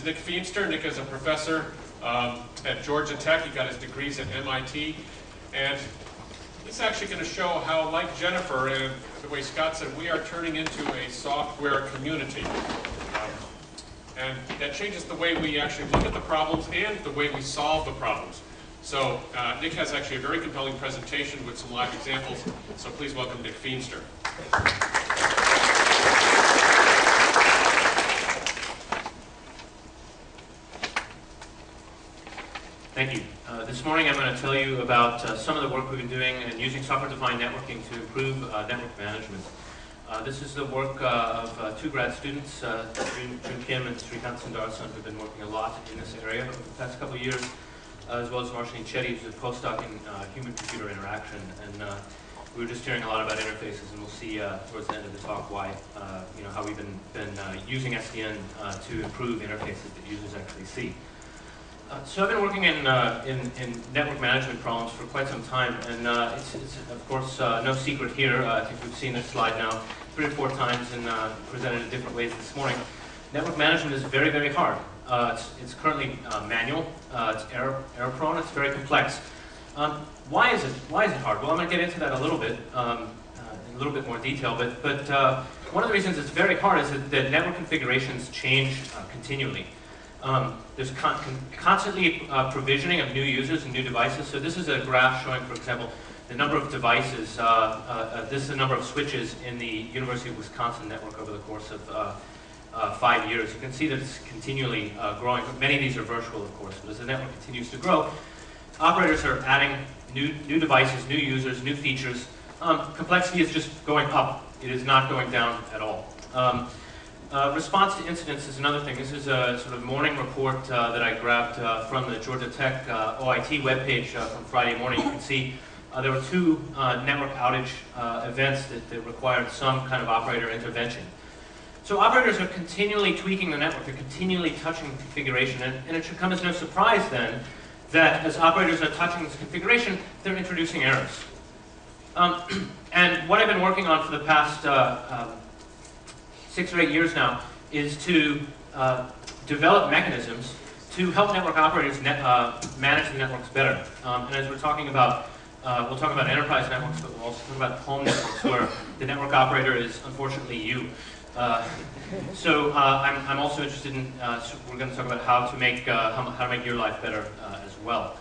NickFeamster. Nick is a professor at Georgia Tech. He got his degrees at MIT. And he's actually going to show how, like Jennifer and the way Scott said, we are turning into a software community. And that changes the way we actually look at the problems and the way we solve the problems. So Nick has actually a very compelling presentation with some live examples. So please welcome NickFeamster. Thank you. This morning I'm going to tell you about some of the work we've been doing and using software-defined networking to improve network management. This is the work of two grad students, Jun Kim and Srikanth Sundarsan, who've been working a lot in this area over the past couple of years, as well as Marshani Chetty, who's a postdoc in human-computer interaction. And we were just hearing a lot about interfaces, and we'll see towards the end of the talk why, how we've been using SDN to improve interfaces that users actually see. So I've been working in network management problems for quite some time, and it's of course no secret here. I think we've seen this slide now 3 or 4 times and presented in different ways this morning. Network management is very, very hard. It's currently manual. It's error-prone. It's very complex. Why is it hard? Well, I'm going to get into that a little bit in a little bit more detail. But one of the reasons it's very hard is that network configurations change continually. There's constantly provisioning of new users and new devices. So this is a graph showing, for example, the number of devices. This is the number of switches in the University of Wisconsin network over the course of 5 years. You can see that it's continually growing. Many of these are virtual, of course, but as the network continues to grow, operators are adding new devices, new users, new features. Complexity is just going up. It is not going down at all. Response to incidents is another thing. This is a sort of morning report that I grabbed from the Georgia Tech OIT webpage from Friday morning. You can see there were 2 network outage events that required some kind of operator intervention. So operators are continually tweaking the network. They're continually touching the configuration. And it should come as no surprise then that as operators are touching this configuration, they're introducing errors. And what I've been working on for the past 6 or 8 years now is to develop mechanisms to help network operators manage the networks better. And as we're talking about, we'll talk about enterprise networks, but we'll also talk about home networks where the network operator is unfortunately you. So I'm also interested in, we're going to talk about how to make your life better as well.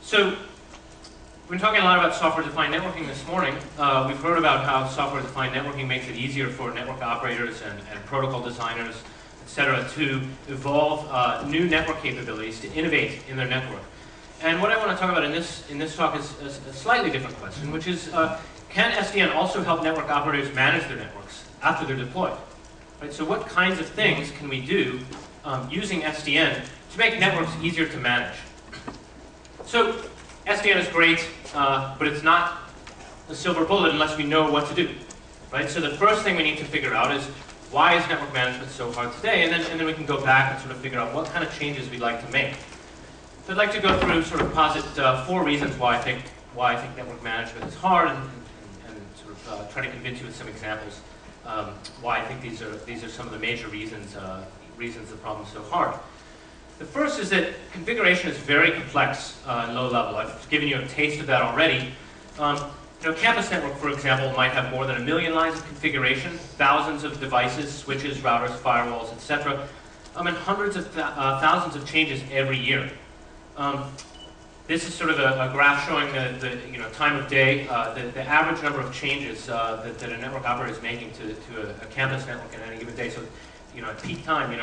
So we've been talking a lot about software-defined networking this morning. We've heard about how software-defined networking makes it easier for network operators and protocol designers, etc., to evolve new network capabilities, to innovate in their network. And what I want to talk about in this talk is a slightly different question, which is, can SDN also help network operators manage their networks after they're deployed? Right, so what kinds of things can we do using SDN to make networks easier to manage? So SDN is great, but it's not a silver bullet unless we know what to do. Right? So the first thing we need to figure out is, why is network management so hard today? And then we can go back and sort of figure out what kind of changes we'd like to make. So I'd like to go through, sort of posit 4 reasons why I think network management is hard, and sort of try to convince you with some examples why I think these are some of the major reasons the problem is so hard. The first is that configuration is very complex and low level. I've given you a taste of that already. Campus network, for example, might have more than 1 million lines of configuration, thousands of devices, switches, routers, firewalls, etc., and hundreds of thousands of changes every year. This is sort of a graph showing the time of day, the average number of changes that a network operator is making to a campus network in any given day. So, at peak time,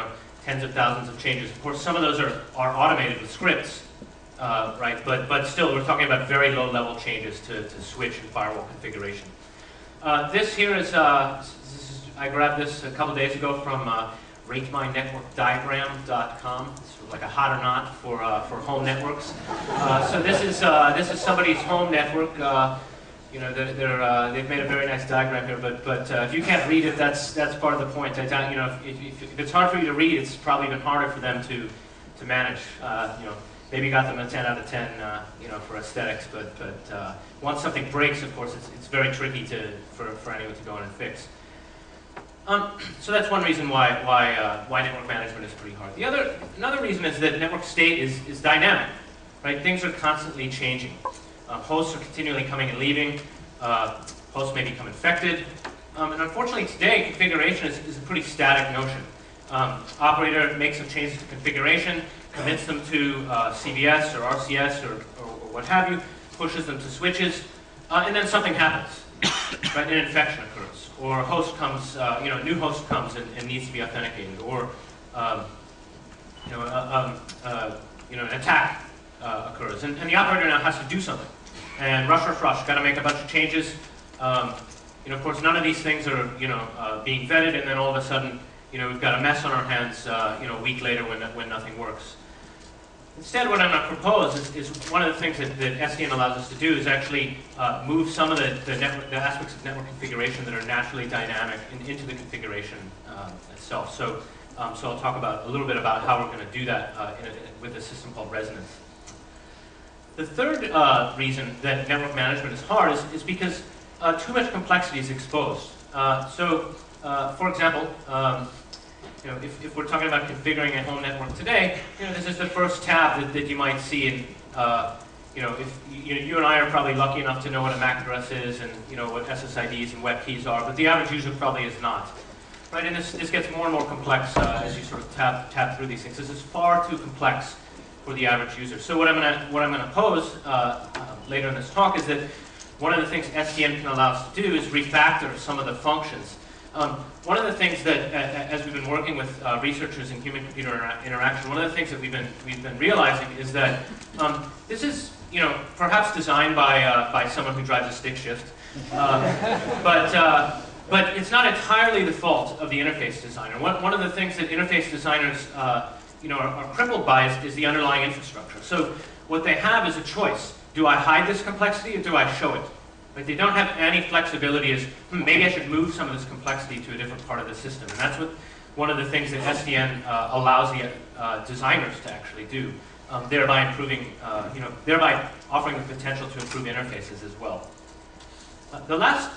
tens of thousands of changes. Of course, some of those are automated with scripts, right? But still, we're talking about very low-level changes to switch and firewall configuration. This here is, I grabbed this a couple days ago from RateMyNetworkDiagram.com. It's sort of like a hot or not for home networks. So this is somebody's home network. They've made a very nice diagram here, but if you can't read it, that's part of the point. If it's hard for you to read, it's probably even harder for them to manage. Maybe got them a 10 out of 10, for aesthetics, but once something breaks, of course, it's very tricky for anyone to go in and fix. So that's one reason why network management is pretty hard. Another reason is that network state is dynamic, right? Things are constantly changing. Hosts are continually coming and leaving. Hosts may become infected. And unfortunately today, configuration is a pretty static notion. Operator makes some changes to configuration, commits them to CVS or RCS or what have you, pushes them to switches, and then something happens. Right? An infection occurs, or a host comes, a new host comes and needs to be authenticated, or an attack occurs, and the operator now has to do something. And rush, got to make a bunch of changes. Of course, none of these things are being vetted, and then all of a sudden, we've got a mess on our hands, a week later when nothing works. Instead, what I'm going to propose is one of the things that SDN allows us to do is actually move some of the aspects of network configuration that are naturally dynamic into the configuration itself. So I'll talk a little bit about how we're going to do that with a system called Resonance. The third reason that network management is hard is because too much complexity is exposed. For example, if we're talking about configuring a home network today, this is the first tab that you might see. And if you and I are probably lucky enough to know what a MAC address is and what SSIDs and web keys are, but the average user probably is not. Right? And this gets more and more complex as you sort of tab through these things. This is far too complex for the average user. So what I'm going to pose later in this talk is that one of the things SDN can allow us to do is refactor some of the functions. One of the things that, as we've been working with researchers in human-computer interaction, one of the things that we've been realizing is that this is, perhaps designed by someone who drives a stick shift, but it's not entirely the fault of the interface designer. One of the things that interface designers, are crippled by is the underlying infrastructure. So what they have is a choice: do I hide this complexity or do I show it? Right? They don't have any flexibility as, maybe I should move some of this complexity to a different part of the system. And that's one of the things that SDN allows the designers to actually do, thereby improving, thereby offering the potential to improve interfaces as well. The last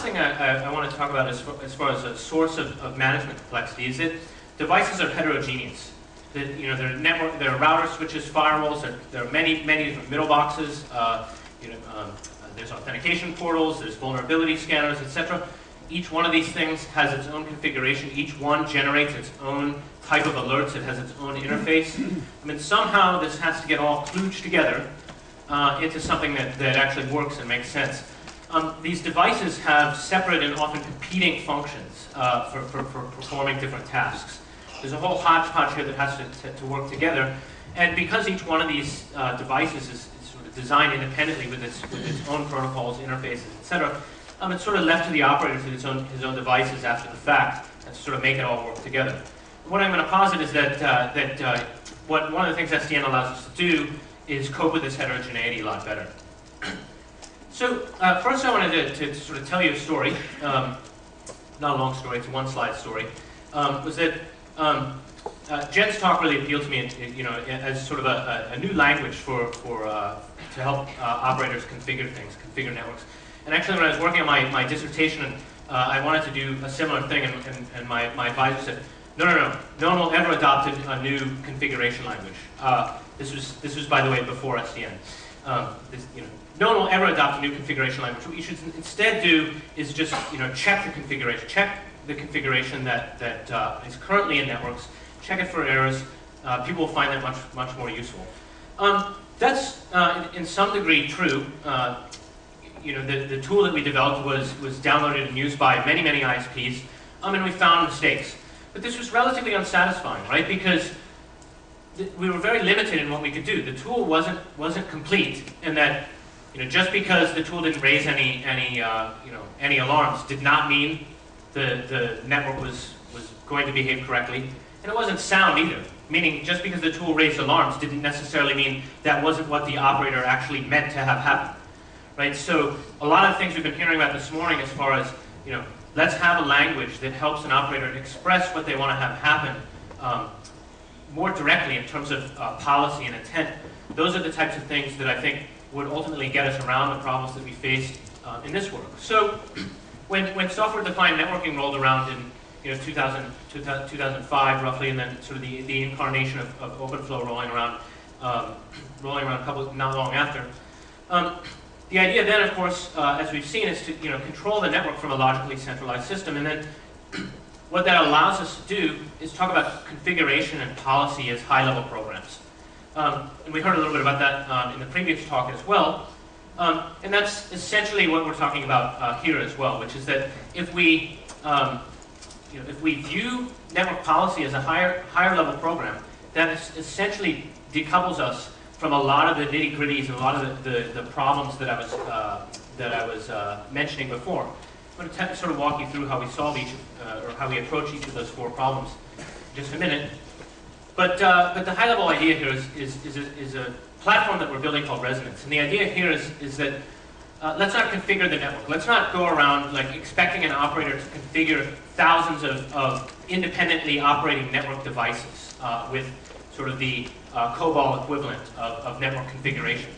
thing I want to talk about as far as a source of management complexity is that devices are heterogeneous. That there are routers, switches, firewalls. There are many different middle boxes. There's authentication portals, there's vulnerability scanners, etc. Each one of these things has its own configuration. Each one generates its own type of alerts. It has its own interface. I mean, somehow this has to get all kludged together into something that actually works and makes sense. These devices have separate and often competing functions for performing different tasks. There's a whole hodgepodge here that has to work together. And because each one of these devices is sort of designed independently with its own protocols, interfaces, etc., it's sort of left to the operator to his own devices after the fact and sort of make it all work together. What I'm going to posit is that one of the things SDN allows us to do is cope with this heterogeneity a lot better. So first I wanted to sort of tell you a story, not a long story, it's a one-slide story, was that Jen's talk really appealed to me, as sort of a new language to help operators configure things, configure networks. And actually, when I was working on my dissertation, I wanted to do a similar thing, and my advisor said, no one will ever adopt a new configuration language. This was, by the way, before SDN. No one will ever adopt a new configuration language. What you should instead do is just check the configuration that is currently in networks. Check it for errors. People will find that much more useful. That's in some degree true. The tool that we developed was downloaded and used by many ISPs, and we found mistakes. But this was relatively unsatisfying, right? Because we were very limited in what we could do. The tool wasn't complete, in that just because the tool didn't raise any alarms did not mean the network was going to behave correctly, and it wasn't sound either. Meaning, just because the tool raised alarms didn't necessarily mean that wasn't what the operator actually meant to have happen, right? So a lot of things we've been hearing about this morning, as far as let's have a language that helps an operator express what they want to have happen more directly in terms of policy and intent. Those are the types of things that I think would ultimately get us around the problems that we face in this work. So when software-defined networking rolled around 2005 roughly, and then sort of the incarnation of OpenFlow rolling around not long after. The idea then, of course, as we've seen, is to control the network from a logically centralized system, and then what that allows us to do is talk about configuration and policy as high-level programs. And we heard a little bit about that in the previous talk as well. And that's essentially what we're talking about here as well, which is that if we view network policy as a higher level program, that essentially decouples us from a lot of the nitty-gritties and a lot of the problems that I was mentioning before. I'm going to sort of walk you through how we solve or how we approach each of those 4 problems in just a minute. But the high-level idea here is a platform that we're building called Resonance. And the idea here is that let's not configure the network. Let's not go around like expecting an operator to configure thousands of independently operating network devices with sort of the COBOL equivalent of network configuration.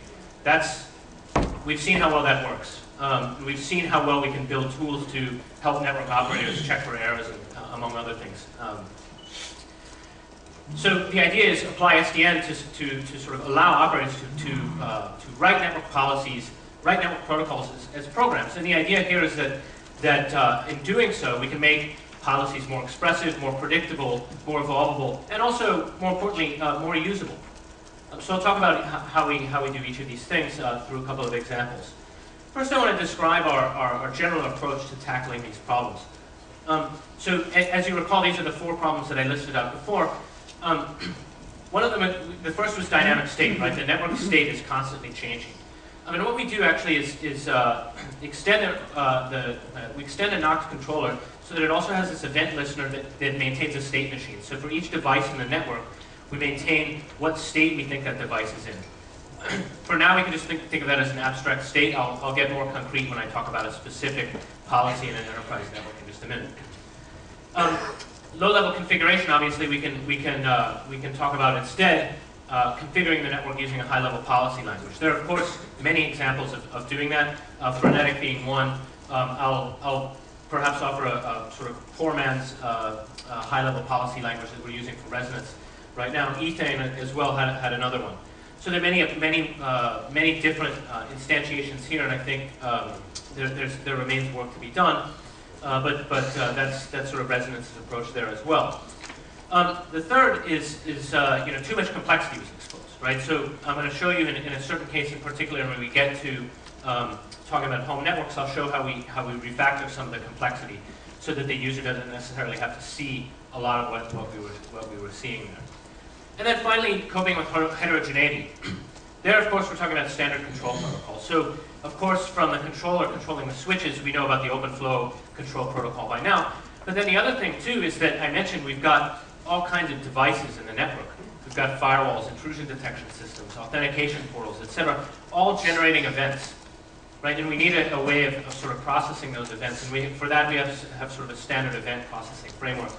We've seen how well that works. We've seen how well we can build tools to help network operators check for errors, among other things. So the idea is apply SDN to sort of allow operators to write network policies, write network protocols as programs. And the idea here is that in doing so, we can make policies more expressive, more predictable, more evolvable, and also, more importantly, more usable. So I'll talk about how we do each of these things through a couple of examples. First, I want to describe our general approach to tackling these problems. So as you recall, these are the 4 problems that I listed out before. One of them, the first was dynamic state, right? The network state is constantly changing. I mean, what we do actually is extend a Nox controller so that it also has this event listener that maintains a state machine. So for each device in the network, we maintain what state we think that device is in. For now, we can just think of that as an abstract state. I'll get more concrete when I talk about a specific policy in an enterprise network in just a minute. Low-level configuration, obviously, we can talk about instead configuring the network using a high-level policy language. There are, of course, many examples of doing that. Frenetic being one. I'll perhaps offer a sort of poor man's high-level policy language that we're using for Resonance right now. Ethane as well had another one. So there are many different instantiations here, and I think there remains work to be done. But that's sort of Resonance's approach there as well. The third is too much complexity was exposed, right? So I'm going to show you in a certain case in particular, when we get to talking about home networks, I'll show how we refactor some of the complexity so that the user doesn't necessarily have to see a lot of what we were seeing there. And then finally, coping with heterogeneity. There, of course, we're talking about standard control protocols. So, of course, from the controller controlling the switches, we know about the OpenFlow control protocol by now. But then the other thing, too, is that I mentioned we've got all kinds of devices in the network. We've got firewalls, intrusion detection systems, authentication portals, etc., all generating events, right? And we need a way of sort of processing those events. And for that, we have to have sort of a standard event processing framework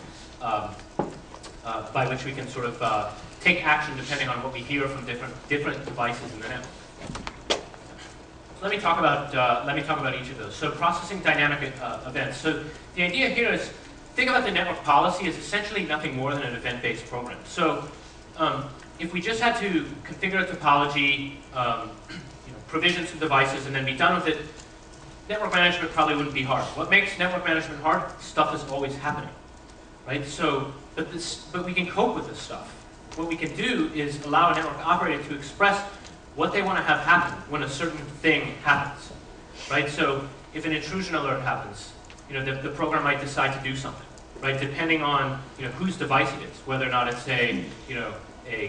by which we can sort of take action depending on what we hear from different devices in the network. So let me talk about each of those. So processing dynamic events. So the idea here is, think about the network policy as essentially nothing more than an event-based program. So if we just had to configure a topology, provision some devices, and then be done with it, network management probably wouldn't be hard. What makes network management hard? Stuff is always happening, right? So, but we can cope with this stuff. What we can do is allow a network operator to express what they want to have happen when a certain thing happens, right? So if an intrusion alert happens, the program might decide to do something, right? Depending on whose device it is, whether or not it's a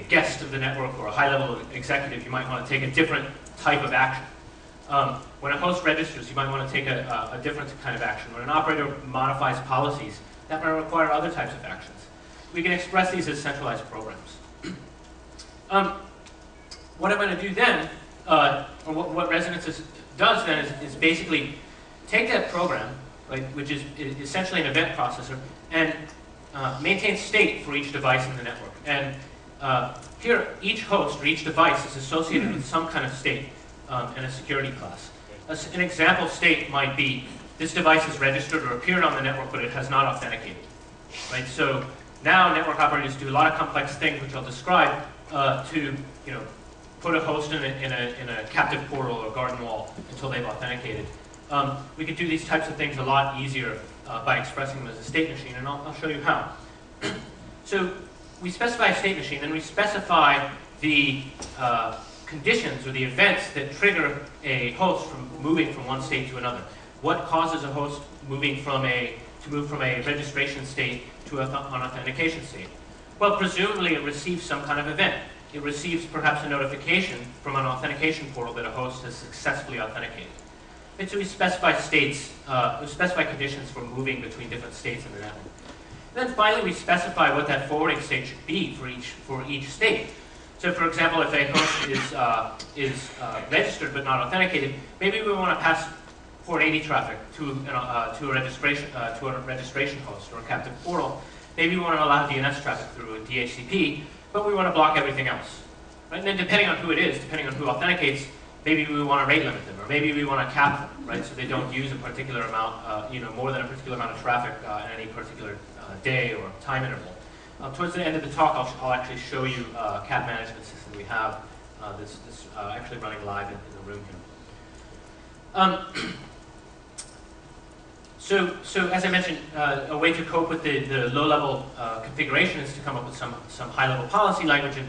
guest of the network or a high-level executive, you might want to take a different type of action. When a host registers, you might want to take a different kind of action. When an operator modifies policies, that might require other types of actions. We can express these as centralized programs. What I'm going to do then, or what Resonance does then, is basically take that program, right, which is essentially an event processor, and maintain state for each device in the network. And here, each host or each device is associated with some kind of state and a security class. An example state might be, this device is registered or appeared on the network, but it has not authenticated. right? So now network operators do a lot of complex things, which I'll describe, to put a host in a captive portal or garden wall until they've authenticated. We could do these types of things a lot easier by expressing them as a state machine, and I'll show you how. So we specify a state machine, then we specify the conditions or the events that trigger a host from moving from one state to another. What causes a host to move from a registration state to an authentication state? Well, presumably it receives some kind of event. It receives perhaps a notification from an authentication portal that a host has successfully authenticated. And so we specify states, we specify conditions for moving between different states in the network. And then finally, we specify what that forwarding state should be for each state. So, for example, if a host is registered but not authenticated, maybe we want to pass port 80 traffic to a registration host or a captive portal. Maybe we want to allow DNS traffic through a DHCP, but we want to block everything else. Right? And then, depending on who it is, depending on who authenticates, maybe we want to rate limit them, or maybe we want to cap them, right? So they don't use a particular amount, more than a particular amount of traffic at any particular day or time interval. Towards the end of the talk, I'll actually show you a cap management system we have that's actually running live in the room here. So as I mentioned, a way to cope with the low-level configuration is to come up with some high-level policy language. And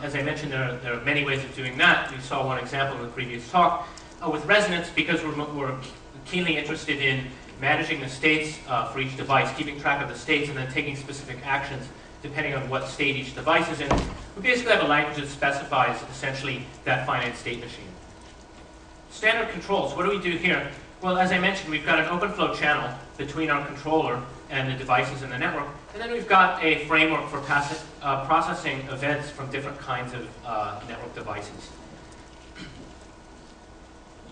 as I mentioned, there are many ways of doing that. We saw one example in the previous talk. With resonance, because we're keenly interested in managing the states for each device, keeping track of the states, and then taking specific actions depending on what state each device is in, we basically have a language that specifies essentially that finite state machine. Standard controls, what do we do here? Well, as I mentioned, we've got an open flow channel between our controller and the devices in the network, and then we've got a framework for processing events from different kinds of network devices.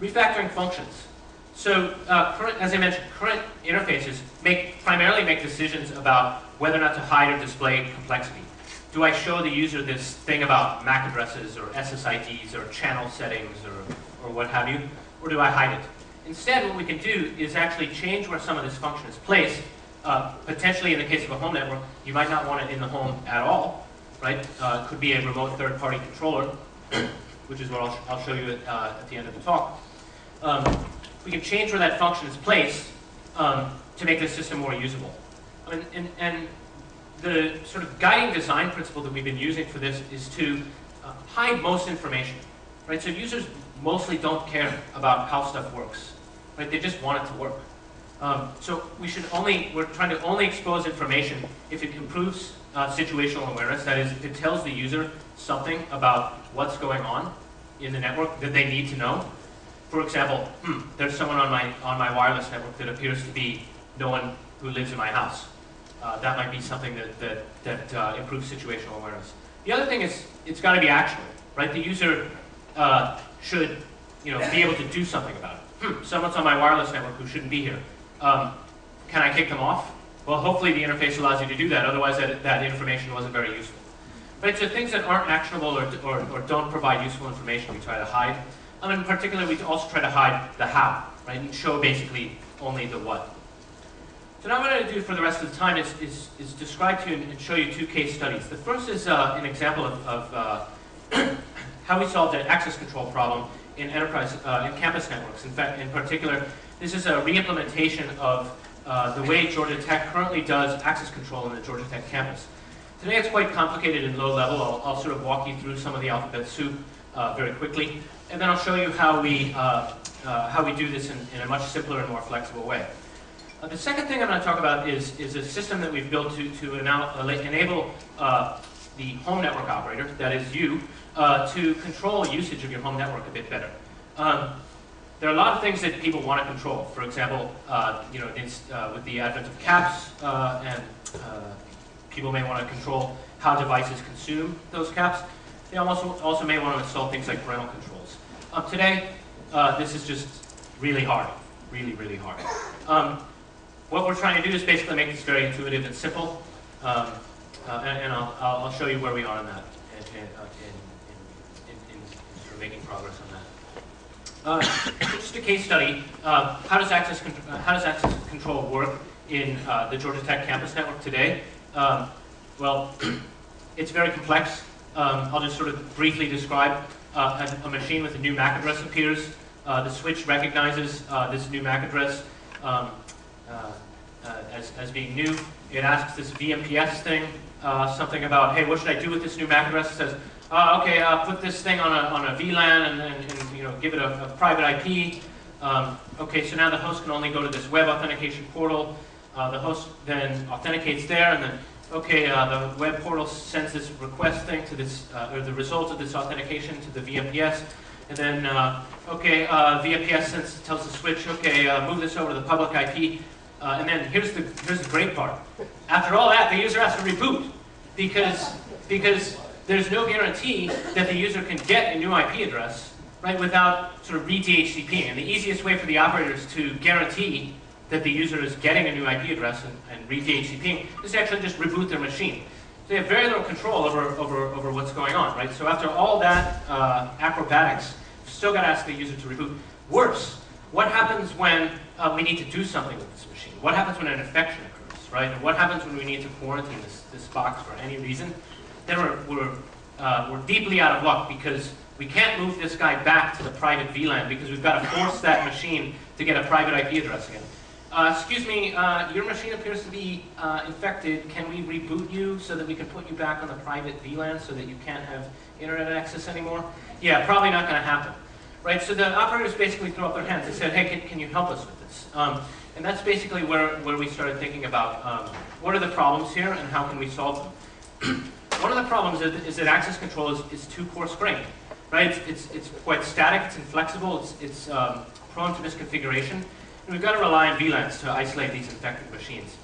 Refactoring functions. So, as I mentioned, current interfaces primarily make decisions about whether or not to hide or display complexity. Do I show the user this thing about MAC addresses or SSIDs or channel settings or what have you, or do I hide it? Instead, what we can do is actually change where some of this function is placed. Potentially, in the case of a home network, you might not want it in the home at all, right? It could be a remote third-party controller, which is what I'll show you at the end of the talk. We can change where that function is placed to make the system more usable. And the sort of guiding design principle that we've been using for this is to hide most information, right? So users mostly don't care about how stuff works, right? They just want it to work. So we're trying to only expose information if it improves situational awareness. That is, if it tells the user something about what's going on in the network that they need to know. For example, there's someone on my wireless network that appears to be no one who lives in my house. That might be something that improves situational awareness. The other thing is it's got to be actionable, right? The user should be able to do something about it. Someone's on my wireless network who shouldn't be here. Can I kick them off? Well, hopefully the interface allows you to do that. Otherwise, that information wasn't very useful. Right? So things that aren't actionable or don't provide useful information, we try to hide. In particular, we also try to hide the how, right? And show basically only the what. So now what I'm going to do for the rest of the time is describe to you and show you two case studies. The first is an example of how we solved an access control problem in in campus networks. In fact, in particular, this is a re-implementation of the way Georgia Tech currently does access control in the Georgia Tech campus. Today it's quite complicated and low level. I'll sort of walk you through some of the alphabet soup very quickly, and then I'll show you how we do this in a much simpler and more flexible way. The second thing I'm going to talk about is a system that we've built to enable the home network operator, that is you, to control usage of your home network a bit better. There are a lot of things that people want to control. For example, with the advent of caps, and people may want to control how devices consume those caps. They also may want to install things like parental controls. Today, this is just really hard, really hard. What we're trying to do is basically make this very intuitive and simple, and I'll show you where we are on that in sort of making progress on that. Just a case study. How does access control work in the Georgia Tech campus network today? Well, it's very complex. I'll just sort of briefly describe. A machine with a new MAC address appears. The switch recognizes this new MAC address as being new. It asks this VMPS thing something about, hey, what should I do with this new MAC address? It says, okay, put this thing on a VLAN and you know, give it a private IP. Okay, so now the host can only go to this web authentication portal. The host then authenticates there, and then okay, the web portal sends this request thing to this, or the result of this authentication to the VMPS, and then okay, VMPS tells the switch, okay, move this over to the public IP, and then here's the great part. After all that, the user has to reboot because there's no guarantee that the user can get a new IP address, right, without sort of re-DHCPing. And the easiest way for the operators to guarantee that the user is getting a new IP address and re-DHCPing is to actually just reboot their machine. So they have very little control over what's going on, right? So after all that acrobatics, you've still got to ask the user to reboot. Worse, what happens when we need to do something with this machine? What happens when an infection occurs, right? And what happens when we need to quarantine this box for any reason? Then we're deeply out of luck because we can't move this guy back to the private VLAN because we've got to force that machine to get a private IP address again. Excuse me, your machine appears to be infected. Can we reboot you so that we can put you back on the private VLAN so that you can't have internet access anymore? Yeah, probably not going to happen. Right, so the operators basically throw up their hands. They said, hey, can you help us with this? And that's basically where we started thinking about what are the problems here and how can we solve them. One of the problems is that access control is too coarse-grained. Right, it's quite static, it's inflexible, it's prone to misconfiguration. And we've got to rely on VLANs to isolate these infected machines.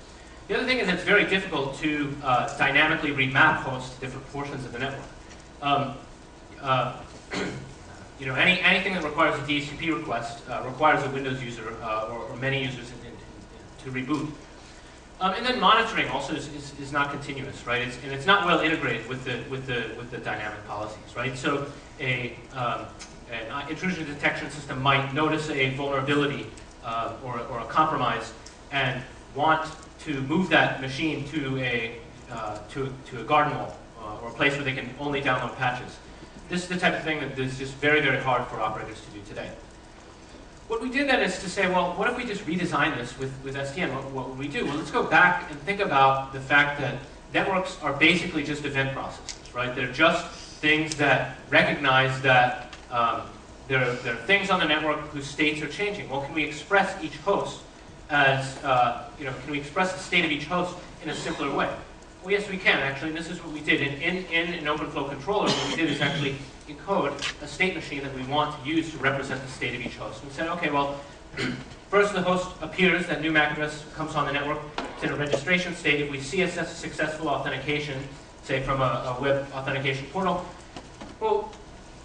The other thing is it's very difficult to dynamically remap hosts to different portions of the network. You know, anything that requires a DHCP request requires a Windows user or many users to reboot. And then monitoring also is not continuous, right? And it's not well integrated with the dynamic policies, right? So an intrusion detection system might notice a vulnerability or a compromise and want to move that machine to a garden wall or a place where they can only download patches. This is the type of thing that is just very, very hard for operators to do today. What we did then is to say, well, what if we just redesign this with SDN? What would we do? Well, let's go back and think about the fact that networks are basically just event processes, right? They're just things that recognize that there are things on the network whose states are changing. Well, can we express each host as, you know, can we express the state of each host in a simpler way? Well, yes, we can, actually, and this is what we did. In an OpenFlow controller, what we did is actually encode a state machine that we want to use to represent the state of each host. And we said, okay, well, first the host appears, that new MAC address comes on the network, it's in a registration state. If we see a successful authentication, say from a web authentication portal, well,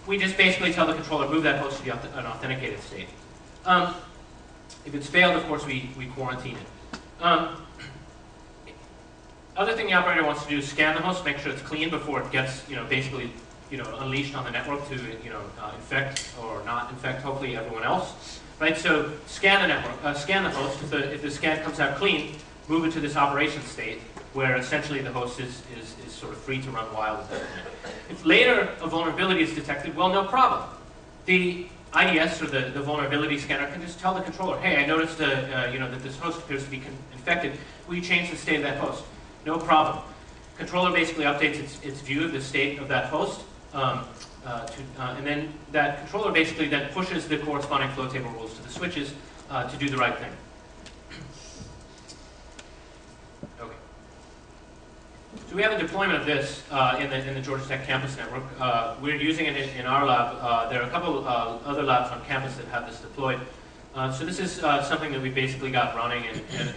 we just basically tell the controller, move that host to an authenticated state. If it's failed, of course, we quarantine it. Other thing the operator wants to do is scan the host, make sure it's clean before it gets, you know, basically, you know, unleashed on the network to, you know, infect or not infect, hopefully, everyone else. Right? So scan the network, scan the host. If the scan comes out clean, move it to this operation state where essentially the host is sort of free to run wild. If later a vulnerability is detected, well, no problem. The IDS or the vulnerability scanner can just tell the controller, hey, I noticed you know, that this host appears to be infected. Will you change the state of that host? No problem. Controller basically updates its view of the state of that host, and then that controller basically then pushes the corresponding flow table rules to the switches to do the right thing. Okay. So we have a deployment of this in the Georgia Tech campus network. We're using it in our lab. There are a couple other labs on campus that have this deployed. So this is something that we basically got running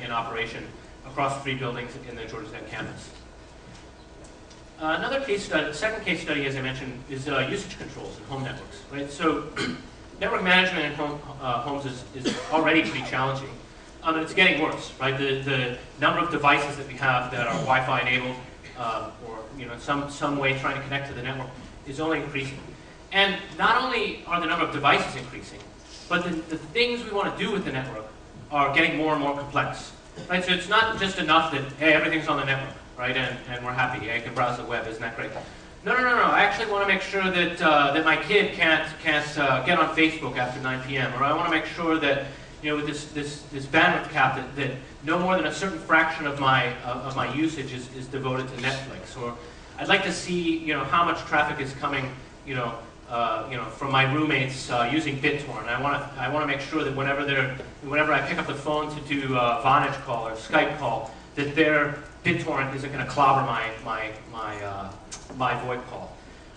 in operation across 3 buildings in the Georgia Tech campus. Another case study, second case study, as I mentioned, is usage controls in home networks. Right? So network management in homes is already pretty challenging, and it's getting worse. Right? The number of devices that we have that are Wi-Fi enabled, or you know, some way trying to connect to the network, is only increasing. And not only are the number of devices increasing, but the things we want to do with the network are getting more and more complex. Right, so it's not just enough that, hey, everything's on the network, right, and we're happy. I can browse the web, isn't that great? No. I actually want to make sure that that my kid can't get on Facebook after 9 p.m. Or I want to make sure that, with this bandwidth cap that no more than a certain fraction of my usage is devoted to Netflix. Or I'd like to see how much traffic is coming from my roommates using BitTorrent. I want to make sure that whenever I pick up the phone to do a Vonage call or Skype call, that their BitTorrent isn't going to clobber my VoIP call.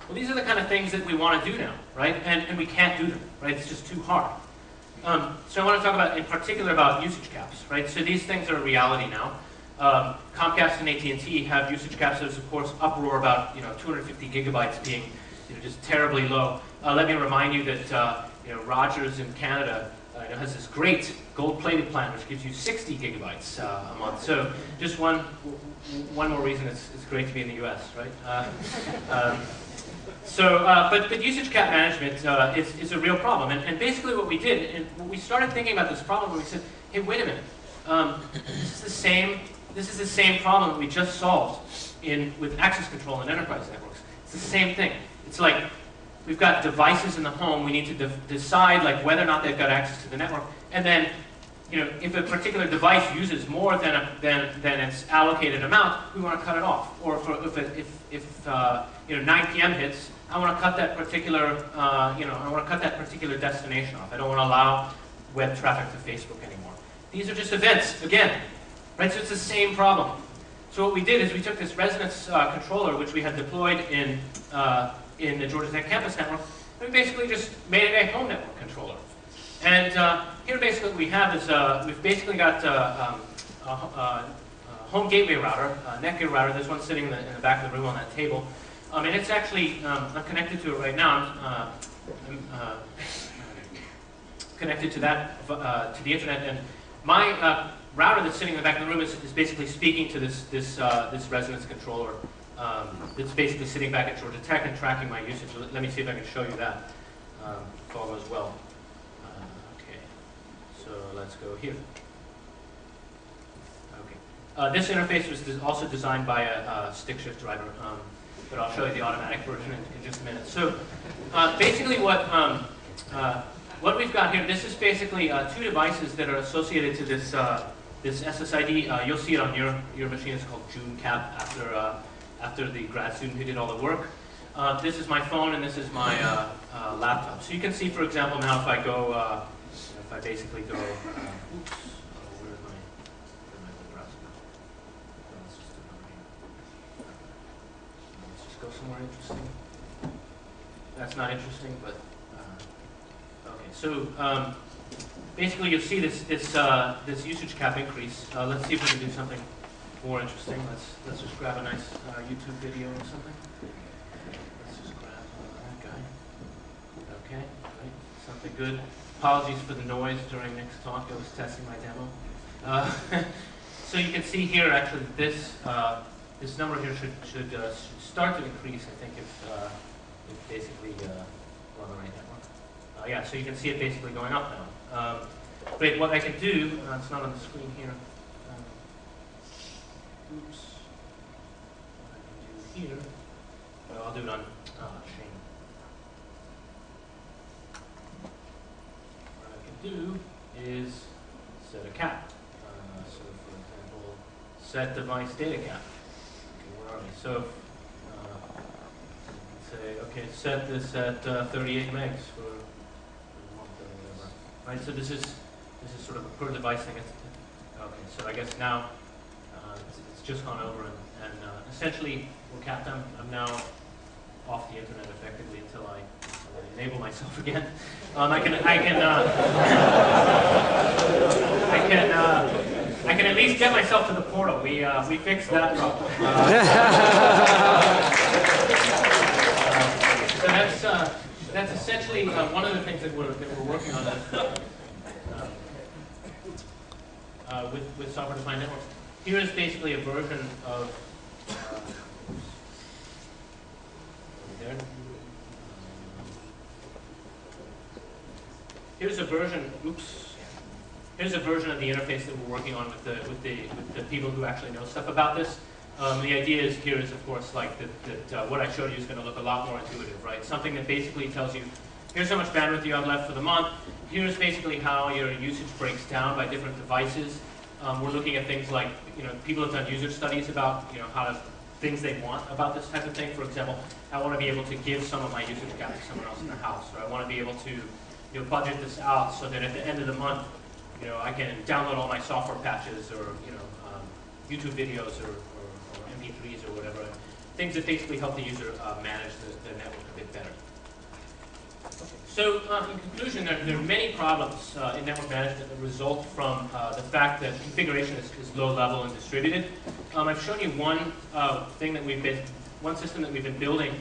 Well, these are the kind of things that we want to do now, right? And we can't do them, right? It's just too hard. So I want to talk in particular about usage caps, right? So these things are a reality now. Comcast and AT&T have usage caps. There's of course uproar about 250 gigabytes being just terribly low. Let me remind you that Rogers in Canada has this great gold-plated plan which gives you 60 gigabytes a month. So just one more reason it's great to be in the U.S., right? But usage cap management is a real problem. And basically what we did, and we started thinking about this problem, we said, hey, wait a minute. This is the same problem that we just solved with access control and enterprise networks. It's the same thing. It's like we've got devices in the home. We need to decide whether or not they've got access to the network. And then, if a particular device uses more than its allocated amount, we want to cut it off. Or if 9 p.m. hits, I want to cut that particular destination off. I don't want to allow web traffic to Facebook anymore. These are just events again, right? So it's the same problem. So what we did is we took this resonance controller, which we had deployed in the Georgia Tech campus network, and we basically just made it a home network controller. And here basically what we have is we've basically got a home gateway router, a Netgear router. There's one sitting in the back of the room on that table. And it's actually, I'm connected to it right now. I'm connected to that, to the internet. And my router that's sitting in the back of the room is basically speaking to this resonance controller that's basically sitting back at Georgia Tech and tracking my usage. Let me see if I can show you that if all goes well. Okay, so let's go here. Okay, this interface was also designed by a stick shift driver, but I'll show you the automatic version in just a minute. So basically what we've got here, this is basically two devices that are associated to this SSID. You'll see it on your machine. It's called JuneCap after the grad student who did all the work. This is my phone and this is my laptop. So you can see, for example, now if I go, if I basically go, oops, where's my browser? Let's just go somewhere interesting. That's not interesting, but okay. So basically, you'll see this usage cap increase. Let's see if we can do something more interesting. Let's just grab a nice YouTube video or something. Let's just grab that guy. Okay, right. Something good. Apologies for the noise during Nick's talk. I was testing my demo. So you can see here actually this number here should start to increase. I think if basically we're on the right network. Yeah, so you can see it basically going up now. But what I can do, it's not on the screen here. Oops. What I can do here, well, I'll do it on Shane. What I can do is set a cap. So for example, set device data cap. Okay, where are we? So say, okay, set this at 38 megs for right, so this is sort of a per device thing. Okay, so I guess now it's just gone over and essentially we're capped. I'm now off the internet effectively until I enable myself again. I can at least get myself to the portal. We fixed that problem. So that's essentially one of the things that we're working on with software-defined networks. Here is basically a version of there. Here's a version. Oops. Here's a version of the interface that we're working on with the people who actually know stuff about this. The idea here is, of course, like that what I showed you is going to look a lot more intuitive, right? Something that basically tells you, here's how much bandwidth you have left for the month. Here's basically how your usage breaks down by different devices. We're looking at things like, people have done user studies about, things they want about this type of thing. For example, I want to be able to give some of my usage account to someone else in the house, or I want to be able to, budget this out so that at the end of the month, I can download all my software patches or, YouTube videos or MP3s or whatever. Things that basically help the user manage the network a bit better. So, in conclusion, there are many problems in network management that result from the fact that configuration is low level and distributed. I've shown you one system that we've been building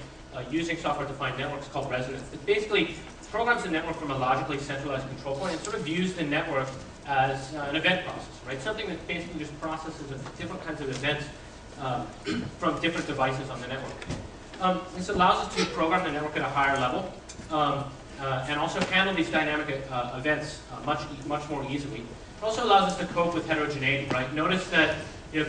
using software-defined networks called Resonance. It basically programs the network from a logically centralized control point and sort of views the network as an event process, right? Something that basically just processes different kinds of events from different devices on the network. This allows us to program the network at a higher level and also handle these dynamic events much more easily. It also allows us to cope with heterogeneity, right? Notice that,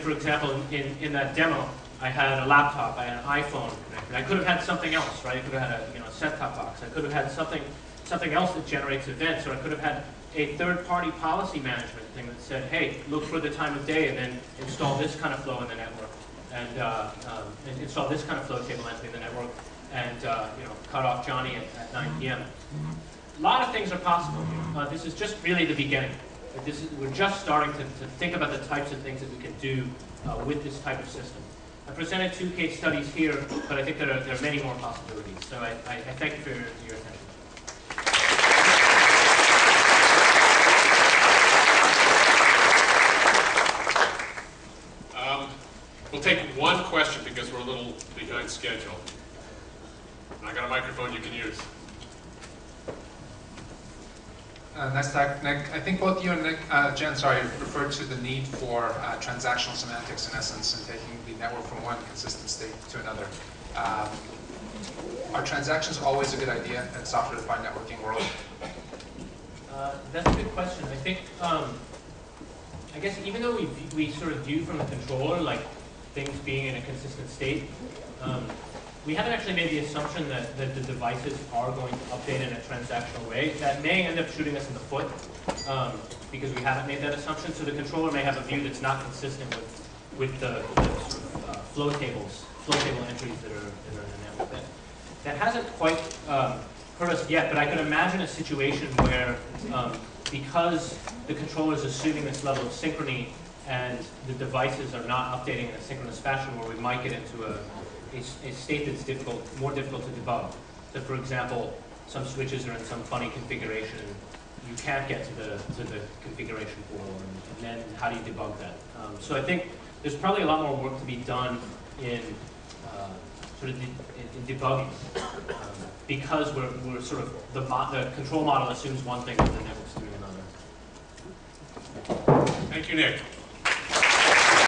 for example, in that demo, I had a laptop, I had an iPhone connected. I could have had something else, right? I could have had a set-top box. I could have had something else that generates events, or I could have had a third-party policy management thing that said, hey, look for the time of day and then install this kind of flow in the network, and install this kind of flow table entry in the network, and cut off Johnny at 9 p.m. A lot of things are possible here. This is just really the beginning. We're just starting to think about the types of things that we can do with this type of system. I presented 2 case studies here, but I think there are many more possibilities. So I thank you for your attention. We'll take one question because we're a little behind schedule. I got a microphone you can use. Nice talk, Nick. I think both you and Jen, referred to the need for transactional semantics in essence and taking the network from one consistent state to another. Are transactions always a good idea in software-defined networking world? That's a good question. I think, I guess even though we sort of view from the controller like things being in a consistent state, we haven't actually made the assumption that the devices are going to update in a transactional way. That may end up shooting us in the foot because we haven't made that assumption. So the controller may have a view that's not consistent with the flow table entries that are in the network. That hasn't quite hurt us yet, but I could imagine a situation where because the controller is assuming this level of synchrony and the devices are not updating in a synchronous fashion, where we might get into a state that's more difficult to debug. So for example, some switches are in some funny configuration and you can't get to the configuration portal, and then how do you debug that? So I think there's probably a lot more work to be done in in debugging because we're sort of the control model assumes one thing but the network's doing another. Thank you, Nick.